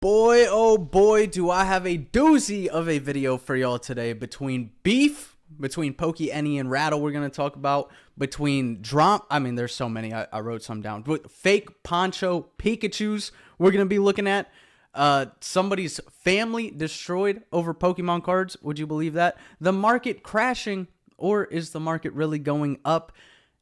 Boy, oh boy, do I have a doozy of a video for y'all today. Between PokeNE and Rattle, we're going to talk about. Between there's so many, I wrote some down. But fake poncho Pikachus, we're going to be looking at. Somebody's family destroyed over Pokemon cards. Would you believe that? The market crashing, or is the market really going up?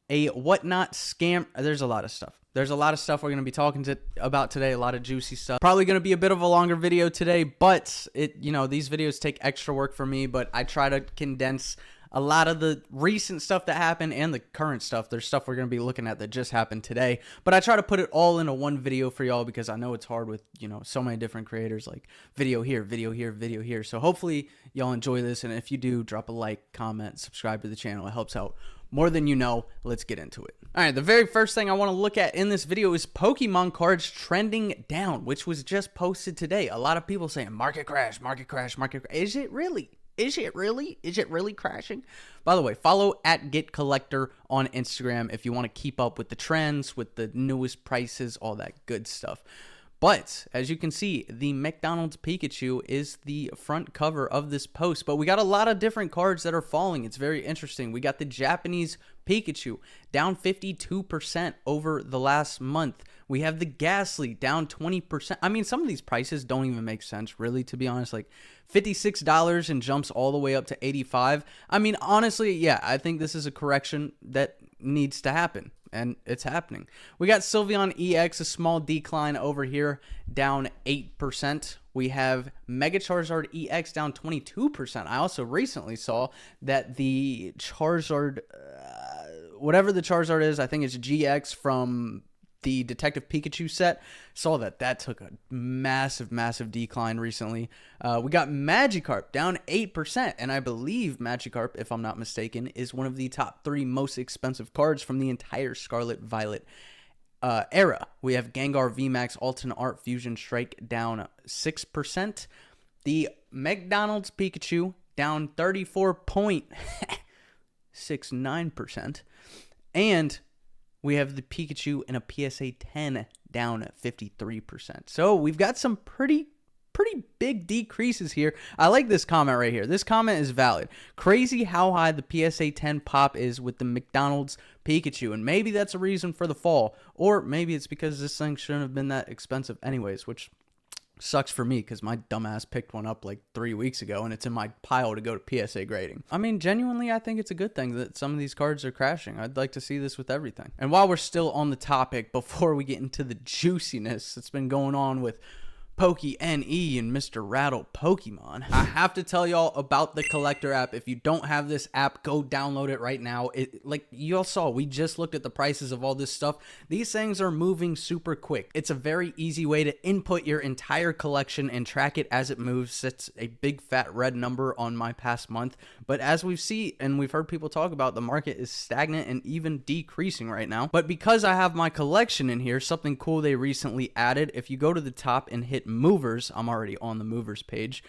A whatnot scam. There's a lot of stuff. There's a lot of stuff we're going to be talking about today, a lot of juicy stuff. Probably going to be a bit of a longer video today, but these videos take extra work for me, but I try to condense a lot of the recent stuff that happened and the current stuff. There's stuff we're going to be looking at that just happened today, but I try to put it all into one video for y'all because I know it's hard with, so many different creators, like video here, video here, video here. So hopefully y'all enjoy this. And if you do, drop a like, comment, subscribe to the channel. It helps out more than you know. Let's get into it. All right, the very first thing I want to look at in this video is Pokemon cards trending down, which was just posted today. A lot of people saying market crash, market crash, market crash. Is it really? Is it really? Is it really crashing? By the way, follow at Collectr on Instagram if you want to keep up with the trends, with the newest prices, all that good stuff. But as you can see, the McDonald's Pikachu is the front cover of this post. But we got a lot of different cards that are falling. It's very interesting. We got the Japanese Pikachu down 52% over the last month. We have the Ghastly down 20%. I mean, some of these prices don't even make sense, really, to be honest. Like $56 and jumps all the way up to $85. I mean, honestly, yeah, I think this is a correction that needs to happen. And it's happening. We got Sylveon EX, a small decline over here, down 8%. We have Mega Charizard EX down 22%. I also recently saw that the Charizard, whatever the Charizard is, I think it's GX from the Detective Pikachu set, saw that took a massive decline recently. We got Magikarp down 8%, and I believe Magikarp, if I'm not mistaken, is one of the top 3 most expensive cards from the entire Scarlet Violet era. We have Gengar VMAX Alternate Art Fusion Strike down 6%. The McDonald's Pikachu down 34.69%. And we have the Pikachu in a PSA 10 down 53%. So we've got some pretty big decreases here. I like this comment right here. This comment is valid. Crazy how high the PSA 10 pop is with the McDonald's Pikachu. And maybe that's a reason for the fall. Or maybe it's because this thing shouldn't have been that expensive anyways, which sucks for me because my dumbass picked one up like 3 weeks ago and it's in my pile to go to PSA grading. I mean, genuinely, I think it's a good thing that some of these cards are crashing. I'd like to see this with everything. And while we're still on the topic, before we get into the juiciness that's been going on with PokeNE and Mr. Rattle Pokemon, I have to tell y'all about the Collectr app. If you don't have this app, go download it right now. Like y'all saw, we just looked at the prices of all this stuff. These things are moving super quick. It's a very easy way to input your entire collection and track it as it moves. It's a big fat red number on my past month. But as we've seen and we've heard people talk about, the market is stagnant and even decreasing right now. But because I have my collection in here, something cool they recently added, if you go to the top and hit movers, I'm already on the movers page.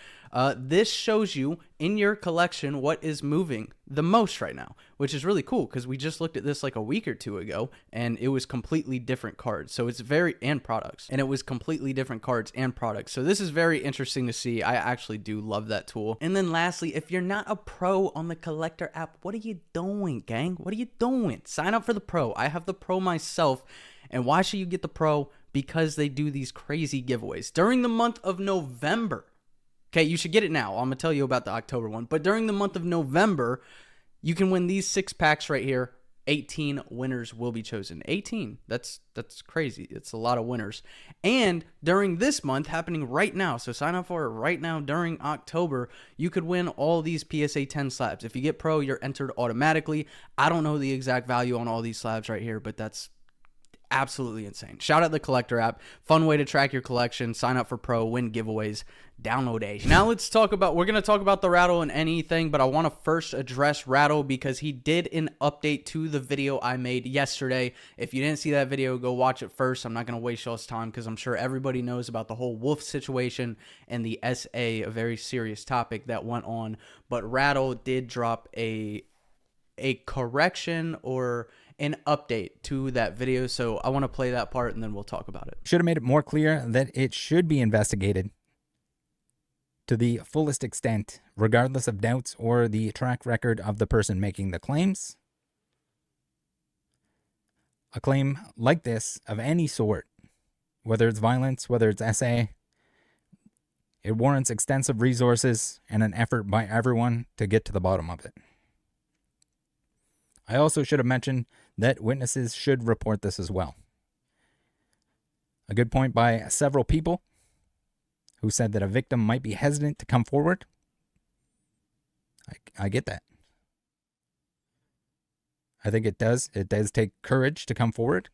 This shows you in your collection what is moving the most right now, which is really cool because we just looked at this like a week or two ago and it was completely different cards. So it's and products, and it was completely different cards and products. So this is very interesting to see. I actually do love that tool. And then lastly, if you're not a pro on the Collectr app, what are you doing, gang? What are you doing? Sign up for the pro. I have the pro myself. And why should you get the pro? Because they do these crazy giveaways during the month of November. Okay, you should get it now. I'm going to tell you about the October one. But during the month of November, you can win these 6 packs right here. 18 winners will be chosen. 18. That's crazy. It's a lot of winners. And during this month, happening right now, so sign up for it right now during October, you could win all these PSA 10 slabs. If you get pro, you're entered automatically. I don't know the exact value on all these slabs right here, but that's absolutely insane. Shout out the Collectr app. Fun way to track your collection. Sign up for pro, win giveaways. Download it. Now we're going to talk about the Rattle and anything, but I want to first address Rattle because he did an update to the video I made yesterday. If you didn't see that video, go watch it first. I'm not going to waste y'all's time because I'm sure everybody knows about the whole wolf situation and the SA, a very serious topic that went on. But Rattle did drop a correction or an update to that video. So I want to play that part and then we'll talk about it. Should have made it more clear that it should be investigated to the fullest extent, regardless of doubts or the track record of the person making the claims. A claim like this of any sort, whether it's violence, whether it's SA, it warrants extensive resources and an effort by everyone to get to the bottom of it. I also should have mentioned that witnesses should report this as well. A good point by several people who said that a victim might be hesitant to come forward. I get that. I think it does take courage to come forward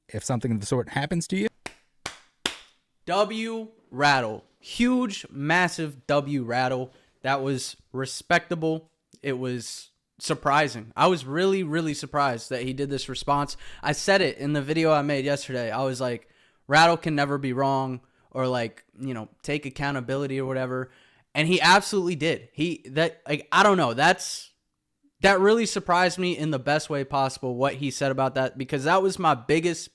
if something of the sort happens to you. W Rattle. Huge, massive W Rattle. That was respectable. It was surprising. I was really, really surprised that he did this response. I said it in the video I made yesterday. I was like, Rattle can never be wrong, or like, you know, take accountability or whatever. And he absolutely did. I don't know. That really surprised me in the best way possible, what he said about that, because that was my biggest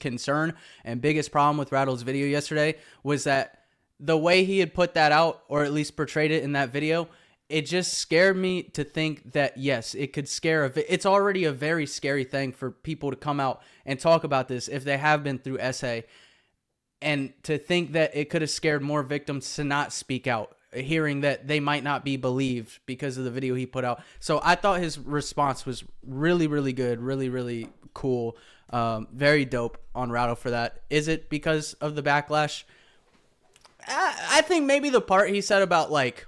concern and biggest problem with Rattle's video yesterday, was that the way he had put that out, or at least portrayed it in that video, it just scared me to think that, yes, it could scare. It's already a very scary thing for people to come out and talk about this if they have been through SA. And to think that it could have scared more victims to not speak out, hearing that they might not be believed because of the video he put out. So I thought his response was really, really good, really, really cool, very dope on Rattle for that. Is it because of the backlash? I think maybe the part he said about, like,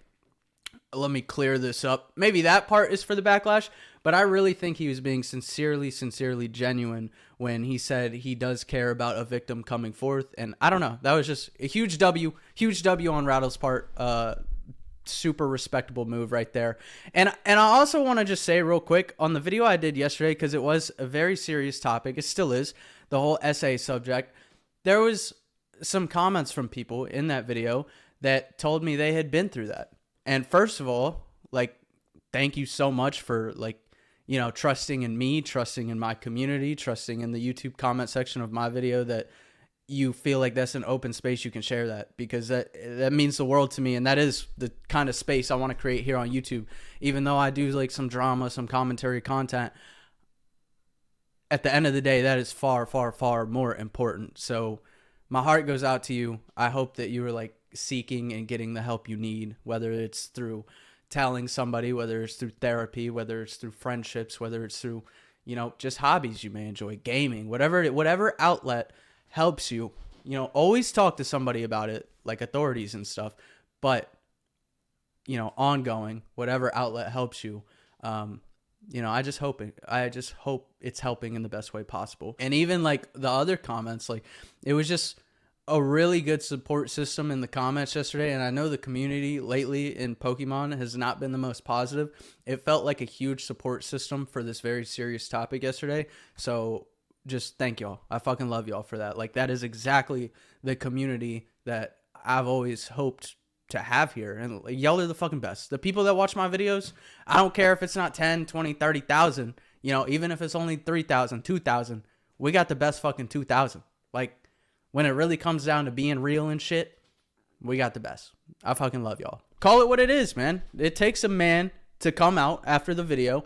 let me clear this up, maybe that part is for the backlash, but I really think he was being sincerely genuine when he said he does care about a victim coming forth. And I don't know, that was just a huge W on Rattle's part. Super respectable move right there. And I also want to just say real quick on the video I did yesterday, because it was a very serious topic, it still is, the whole SA subject. There was some comments from people in that video that told me they had been through that. And first of all, like, thank you so much for, like, you know, trusting in me, trusting in my community, trusting in the YouTube comment section of my video, that you feel like that's an open space you can share that, because that means the world to me. And that is the kind of space I want to create here on YouTube. Even though I do like some drama, some commentary content, at the end of the day, that is far, far, far more important. So my heart goes out to you. I hope that you were, like, seeking and getting the help you need, whether it's through telling somebody, whether it's through therapy, whether it's through friendships, whether it's through, you know, just hobbies you may enjoy, gaming, whatever outlet helps you. You know, always talk to somebody about it, like authorities and stuff, but, you know, ongoing, whatever outlet helps you. You know, I just hope it's helping in the best way possible. And even, like, the other comments, like, it was just a really good support system in the comments yesterday. And I know the community lately in Pokemon has not been the most positive. It felt like a huge support system for this very serious topic yesterday. So just thank y'all. I fucking love y'all for that. Like, that is exactly the community that I've always hoped to have here. And y'all are the fucking best. The people that watch my videos, I don't care if it's not 10, 20, 30,000, you know, even if it's only 3,000, 2,000, we got the best fucking 2,000. Like, when it really comes down to being real and shit, we got the best. I fucking love y'all. Call it what it is, man. It takes a man to come out after the video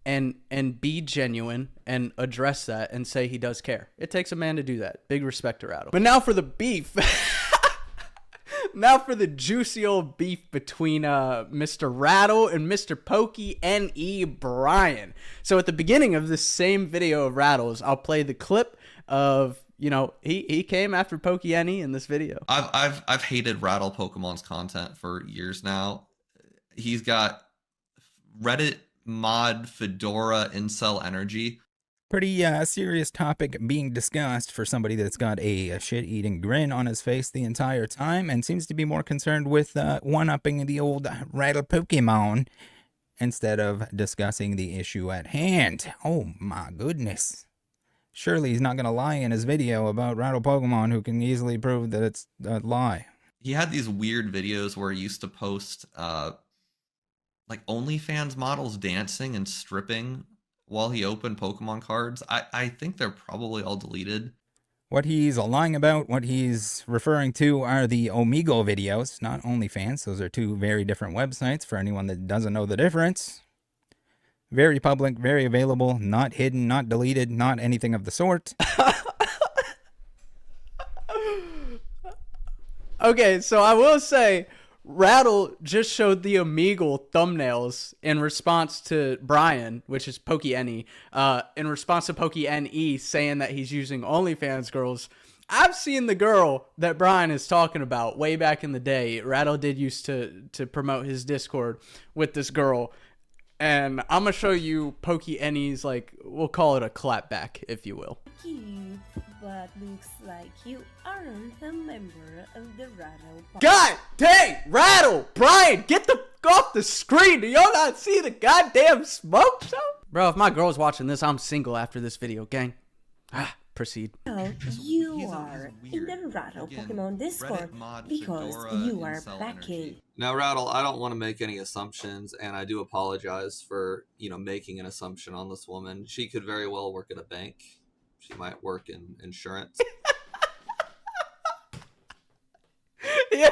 and be genuine and address that and say he does care. It takes a man to do that. Big respect to Rattle. But now for the beef. Now for the juicy old beef between Mr. Rattle and Mr. PokeNE Brian. So at the beginning of this same video of Rattle's, I'll play the clip of, you know, he came after PokeNE in this video. I've hated Rattle Pokemon's content for years now. He's got Reddit mod Fedora incel energy. Pretty serious topic being discussed for somebody that's got a shit-eating grin on his face the entire time and seems to be more concerned with one-upping the old Rattle Pokemon instead of discussing the issue at hand. Oh my goodness. Surely he's not going to lie in his video about Rattle Pokemon, who can easily prove that it's a lie. He had these weird videos where he used to post like OnlyFans models dancing and stripping while he opened Pokemon cards. I think they're probably all deleted. What he's lying about, what he's referring to are the Omegle videos, not OnlyFans. Those are two very different websites for anyone that doesn't know the difference. Very public, very available, not hidden, not deleted, not anything of the sort. Okay, so I will say, Rattle just showed the Omegle thumbnails in response to Brian, which is PokeNE, in response to PokeNE saying that he's using OnlyFans girls. I've seen the girl that Brian is talking about way back in the day. Rattle did used to promote his Discord with this girl. And I'm going to show you PokeNE's, like, we'll call it a clapback, if you will. You, but looks like you aren't a member of the Rattle. God dang! Rattle! Brian, get the off the screen! Do y'all not see the goddamn smoke show? Bro, if my girl's watching this, I'm single after this video, gang. Proceed. Well, you are in the Rattle Pokemon Discord because you are backing. Now, Rattle, I don't want to make any assumptions, and I do apologize for, making an assumption on this woman. She could very well work at a bank. She might work in insurance. Yeah,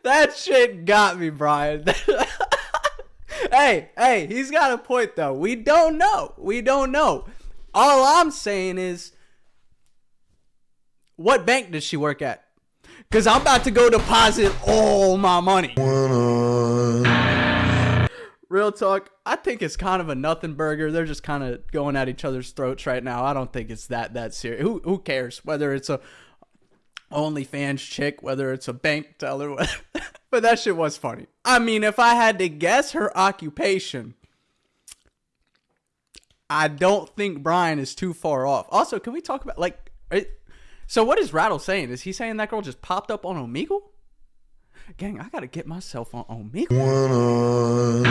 that shit got me, Brian. Hey, he's got a point, though. We don't know. All I'm saying is, what bank does she work at? Because I'm about to go deposit all my money. Real talk, I think it's kind of a nothing burger. They're just kind of going at each other's throats right now. I don't think it's that serious. Who cares whether it's a OnlyFans chick, whether it's a bank teller, but that shit was funny. I mean, if I had to guess her occupation, I don't think Brian is too far off. Also, can we talk about, so what is Rattle saying? Is he saying that girl just popped up on Omegle? Gang, I gotta get myself on Omegle.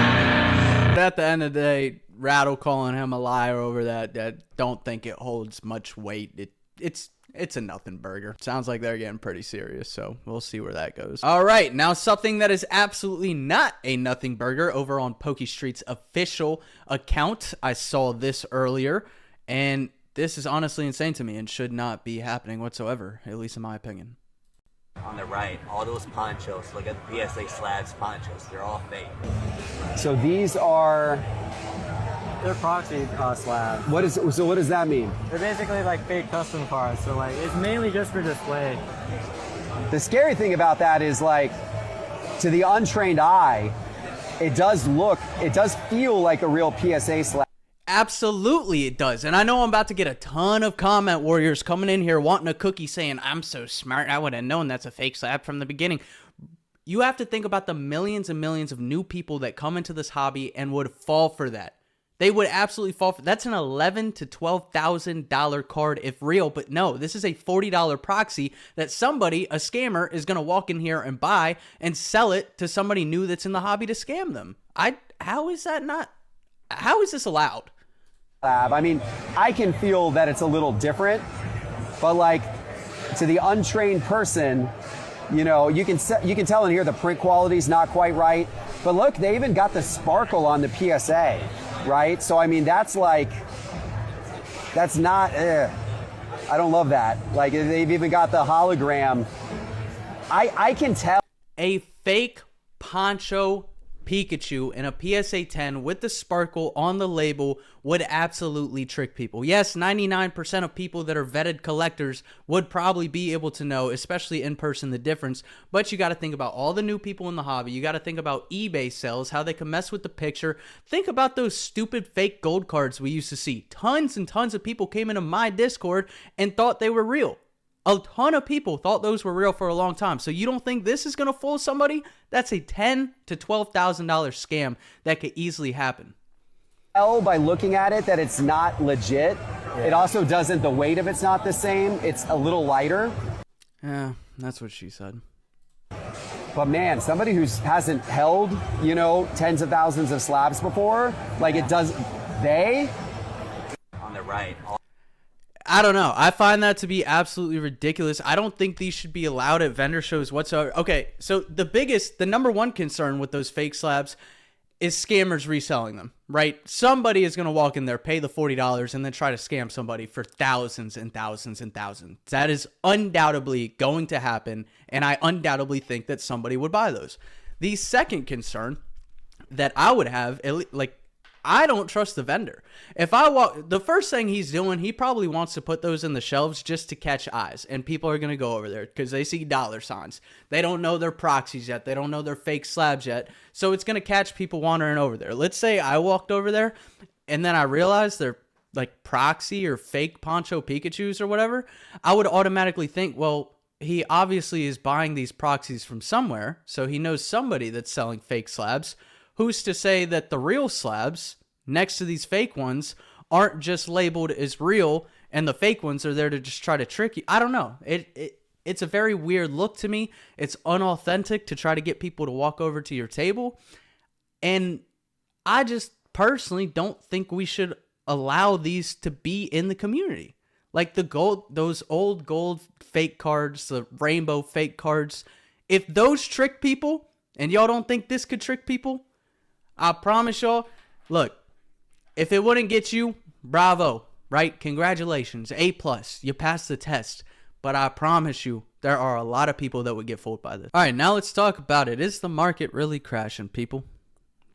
But at the end of the day, Rattle calling him a liar over that don't think it holds much weight. It's a nothing burger. Sounds like they're getting pretty serious, so we'll see where that goes. All right, now something that is absolutely not a nothing burger over on PokeStreet's official account. I saw this earlier, and this is honestly insane to me and should not be happening whatsoever, at least in my opinion. On the right, all those ponchos, look at the PSA slabs ponchos, they're all fake. So these are... They're proxy slabs. What does that mean? They're basically like fake custom cards, so like it's mainly just for display. The scary thing about that is, like, to the untrained eye, it does feel like a real PSA slab. Absolutely it does. And I know I'm about to get a ton of comment warriors coming in here wanting a cookie saying, I'm so smart, I would have known that's a fake slab from the beginning. You have to think about the millions and millions of new people that come into this hobby and would fall for that. They would absolutely fall for that's an $11,000 to $12,000 card if real, but no, this is a $40 proxy that somebody, a scammer, is going to walk in here and buy and sell it to somebody new that's in the hobby to scam them. How is this allowed? I mean, I can feel that it's a little different, but like to the untrained person, you can tell in here the print quality is not quite right. But look, they even got the sparkle on the PSA, right? So I mean, that's not. I don't love that. Like they've even got the hologram. I can tell A fake poncho Pikachu in a PSA 10 with the sparkle on the label would absolutely trick people. Yes, 99% of people that are vetted collectors would probably be able to know, especially in person, the difference. But you got to think about all the new people in the hobby. You got to think about eBay sales, how they can mess with the picture. Think about those stupid fake gold cards we used to see. Tons and tons of people came into my Discord and thought they were real. A ton of people thought those were real for a long time. So you don't think this is going to fool somebody? That's a $10,000 to $12,000 scam that could easily happen. By looking at it that it's not legit. It also doesn't, the weight of it's not the same. It's a little lighter. Yeah, that's what she said. But man, somebody who hasn't held, tens of thousands of slabs before, like it does, On the right, I don't know. I find that to be absolutely ridiculous. I don't think these should be allowed at vendor shows whatsoever. Okay, so the number one concern with those fake slabs is scammers reselling them, right? Somebody is going to walk in there, pay the $40, and then try to scam somebody for thousands and thousands and thousands. That is undoubtedly going to happen, and I undoubtedly think that somebody would buy those. The second concern that I would have, like, I don't trust the vendor. If I walk, the first thing he's doing, he probably wants to put those in the shelves just to catch eyes. And people are going to go over there because they see dollar signs. They don't know their proxies yet. They don't know their fake slabs yet. So it's going to catch people wandering over there. Let's say I walked over there and then I realized they're like proxy or fake poncho Pikachus or whatever. I would automatically think, well, he obviously is buying these proxies from somewhere. So he knows somebody that's selling fake slabs. Who's to say that the real slabs next to these fake ones aren't just labeled as real and the fake ones are there to just try to trick you? I don't know. It's a very weird look to me. It's unauthentic to try to get people to walk over to your table. And I just personally don't think we should allow these to be in the community. Like the gold, those old gold fake cards, the rainbow fake cards. If those trick people and y'all don't think this could trick people, I promise y'all, look, if it wouldn't get you, bravo, right? Congratulations, A+, you passed the test. But I promise you, there are a lot of people that would get fooled by this. All right, now let's talk about it. Is the market really crashing, people?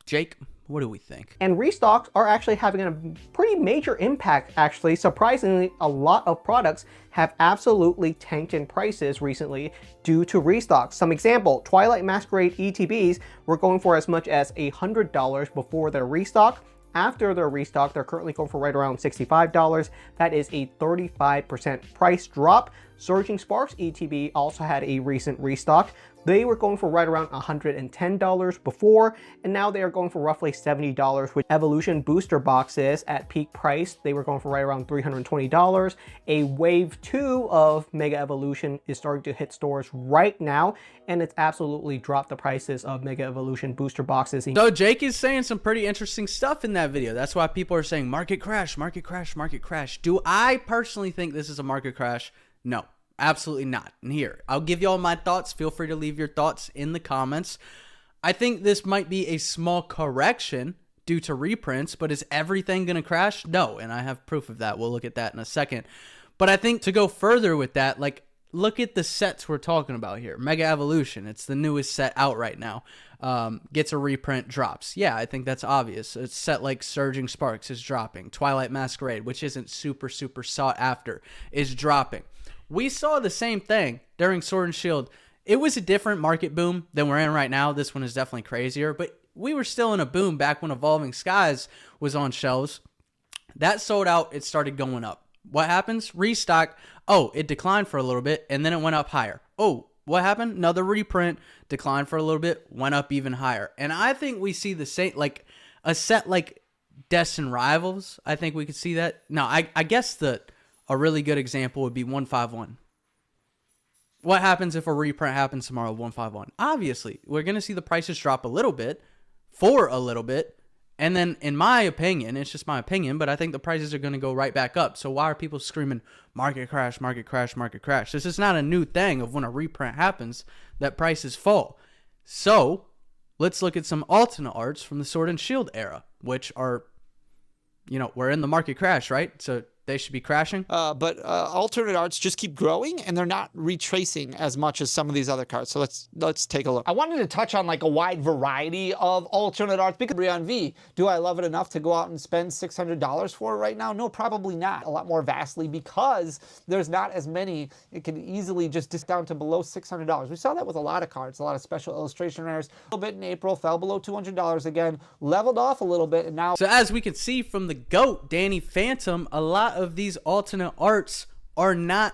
Jake, what do we think? And restocks are actually having a pretty major impact, actually. Surprisingly, a lot of products have absolutely tanked in prices recently due to restocks. Some example, Twilight Masquerade ETBs were going for as much as $100 before their restock. After their restock, they're currently going for right around $65. That is a 35% price drop. Surging Sparks ETB also had a recent restock. They were going for right around $110 before, and now they are going for roughly $70 with Evolution booster boxes at peak price. They were going for right around $320. A wave 2 of Mega Evolution is starting to hit stores right now, and it's absolutely dropped the prices of Mega Evolution booster boxes. So Jake is saying some pretty interesting stuff in that video. That's why people are saying market crash, market crash, market crash. Do I personally think this is a market crash? No. Absolutely not. And here, I'll give you all my thoughts. Feel free to leave your thoughts in the comments. I think this might be a small correction due to reprints, but is everything going to crash? No, and I have proof of that. We'll look at that in a second. But I think to go further with that, like, look at the sets we're talking about here. Mega Evolution, it's the newest set out right now. Gets a reprint, drops. Yeah, I think that's obvious. A set like Surging Sparks is dropping. Twilight Masquerade, which isn't super sought after, is dropping. We saw the same thing during Sword and Shield. It was a different market boom than we're in right now. This one is definitely crazier, but we were still in a boom back when Evolving Skies was on shelves. That sold out, it started going up. What happens? Restock. Oh, it declined for a little bit, and then it went up higher. Oh, what happened? Another reprint, declined for a little bit, went up even higher. And I think we see the same, like a set like Destined Rivals. I think we could see that. Now, I guess a really good example would be 151. What happens if a reprint happens tomorrow of 151? Obviously, we're going to see the prices drop a little bit, for a little bit, and then, in my opinion, it's just my opinion, but I think the prices are going to go right back up. So why are people screaming, market crash, market crash, market crash? This is not a new thing of when a reprint happens that prices fall. So let's look at some alternate arts from the Sword and Shield era, which are, we're in the market crash, right? So they should be crashing. But alternate arts just keep growing, and they're not retracing as much as some of these other cards. So let's take a look. I wanted to touch on like a wide variety of alternate arts because Brion V, do I love it enough to go out and spend $600 for it right now? No, probably not. A lot more vastly because there's not as many. It can easily just dip down to below $600. We saw that with a lot of cards, a lot of special illustration rares. A little bit in April, fell below $200 again, leveled off a little bit, and now. So as we can see from the GOAT, Danny Phantom, a lot of these alternate arts are not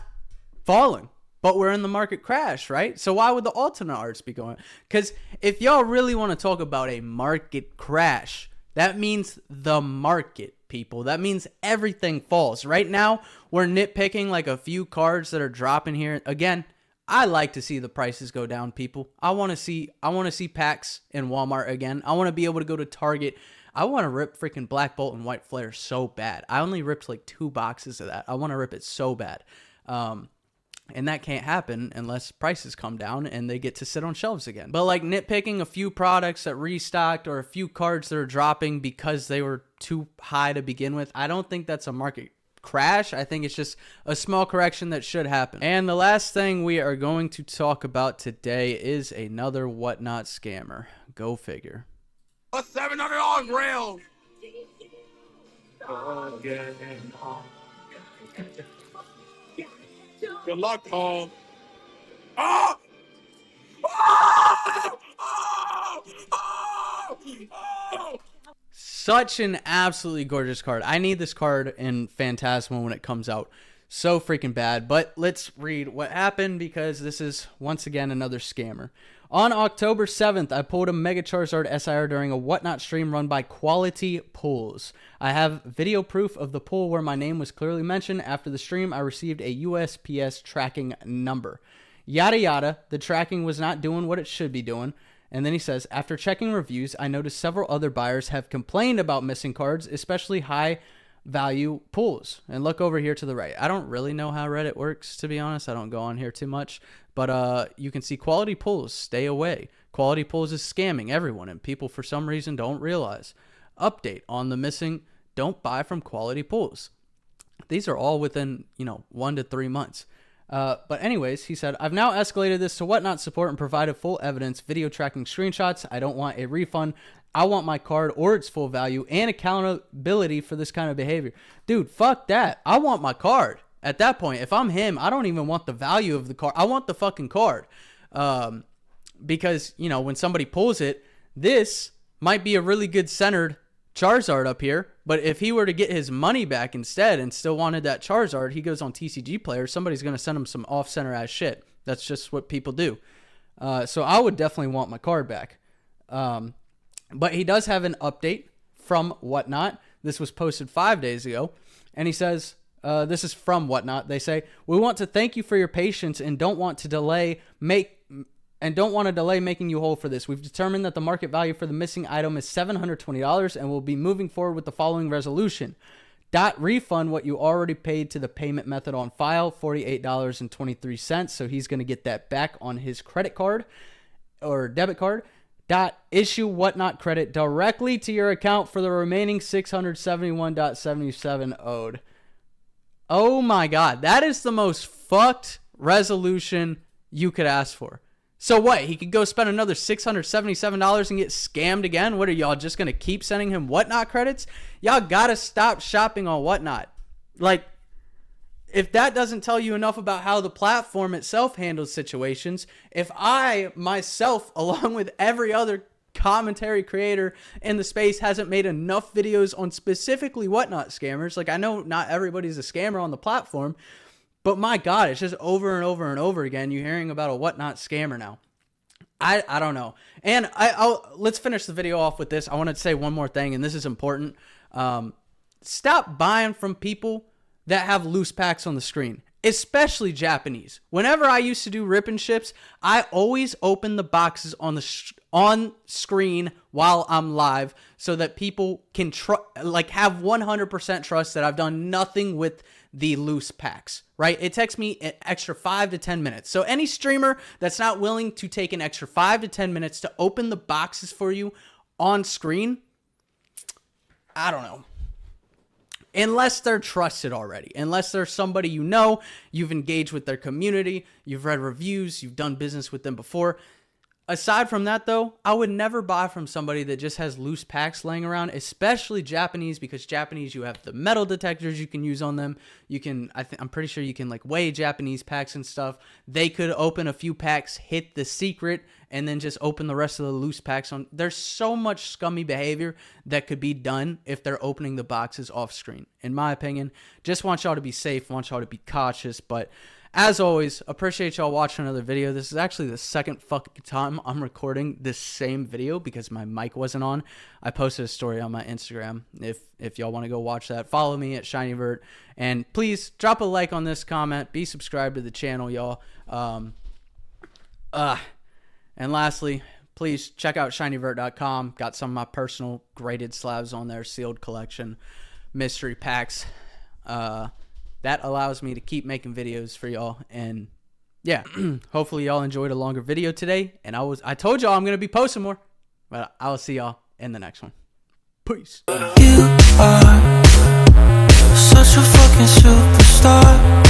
falling, but we're in the market crash, right? So why would the alternate arts be going? Because if y'all really want to talk about a market crash, that means the market, people. That means everything falls. Right now, we're nitpicking like a few cards that are dropping here. Again, I like to see the prices go down, people. I want to see packs in Walmart again. I want to be able to go to Target. I want to rip freaking Black Bolt and White Flare so bad. I only ripped like 2 boxes of that. I want to rip it so bad. And that can't happen unless prices come down and they get to sit on shelves again. But like nitpicking a few products that restocked or a few cards that are dropping because they were too high to begin with, I don't think that's a market crash. I think it's just a small correction that should happen. And the last thing we are going to talk about today is another Whatnot scammer. Go figure. A $700 grill. Good luck, Paul. Oh! Oh! Oh! Oh! Oh! Such an absolutely gorgeous card. I need this card in Phantasma when it comes out. So freaking bad. But let's read what happened because this is once again another scammer. On October 7th, I pulled a Mega Charizard SIR during a Whatnot stream run by Quality Pulls. I have video proof of the pull where my name was clearly mentioned. After the stream, I received a USPS tracking number. Yada yada, the tracking was not doing what it should be doing. And then he says, after checking reviews, I noticed several other buyers have complained about missing cards, especially high value pulls. And look over here to the right. I don't really know how Reddit works, to be honest. I don't go on here too much. But you can see Quality Pulls, stay away. Quality Pulls is scamming everyone, and people for some reason don't realize. Update on the missing, don't buy from Quality Pulls. These are all within, 1 to 3 months. But anyways, he said, I've now escalated this to Whatnot support and provided full evidence, video tracking screenshots. I don't want a refund. I want my card or its full value and accountability for this kind of behavior. Dude, fuck that. I want my card. At that point, if I'm him, I don't even want the value of the card. I want the fucking card. Because, when somebody pulls it, this might be a really good centered Charizard up here. But if he were to get his money back instead and still wanted that Charizard, he goes on TCG Player, somebody's going to send him some off-center ass shit. That's just what people do. So I would definitely want my card back. But he does have an update from Whatnot. This was posted 5 days ago. And he says, this is from Whatnot. They say, we want to thank you for your patience and don't want to delay making you whole for this. We've determined that the market value for the missing item is $720 and we'll be moving forward with the following resolution. Refund what you already paid to the payment method on file, $48.23. So he's going to get that back on his credit card or debit card. Issue Whatnot credit directly to your account for the remaining $671.77 owed. Oh my God. That is the most fucked resolution you could ask for. So what? He could go spend another $677 and get scammed again? What are y'all just going to keep sending him Whatnot credits? Y'all got to stop shopping on Whatnot. Like, if that doesn't tell you enough about how the platform itself handles situations, if I myself, along with every other commentary creator in the space, hasn't made enough videos on specifically Whatnot scammers, like I know not everybody's a scammer on the platform, but my God, it's just over and over and over again you're hearing about a Whatnot scammer now. I don't know. And let's finish the video off with this. I want to say one more thing, and this is important. Stop buying from people that have loose packs on the screen, especially Japanese. Whenever I used to do rip and ships, I always open the boxes on screen while I'm live so that people can have 100% trust that I've done nothing with the loose packs, right? It takes me an extra 5 to 10 minutes. So any streamer that's not willing to take an extra 5 to 10 minutes to open the boxes for you on screen, I don't know. Unless they're trusted already. Unless they're somebody you've engaged with their community, you've read reviews, you've done business with them before. Aside from that, though, I would never buy from somebody that just has loose packs laying around, especially Japanese, because Japanese, you have the metal detectors you can use on them. You can, I'm pretty sure you can weigh Japanese packs and stuff. They could open a few packs, hit the secret, and then just open the rest of the loose packs on. There's so much scummy behavior that could be done if they're opening the boxes off screen. In my opinion, just want y'all to be safe, want y'all to be cautious, but as always, appreciate y'all watching another video. This is actually the second fucking time I'm recording this same video because my mic wasn't on. I posted a story on my Instagram. If y'all want to go watch that, follow me at ShinyVert. And please drop a like on this comment. Be subscribed to the channel, y'all. And lastly, please check out ShinyVert.com. Got some of my personal graded slabs on there, sealed collection, mystery packs. That allows me to keep making videos for y'all and yeah, hopefully y'all enjoyed a longer video today. And I told y'all I'm going to be posting more. But I'll see y'all in the next one. Peace. You are such a fucking superstar.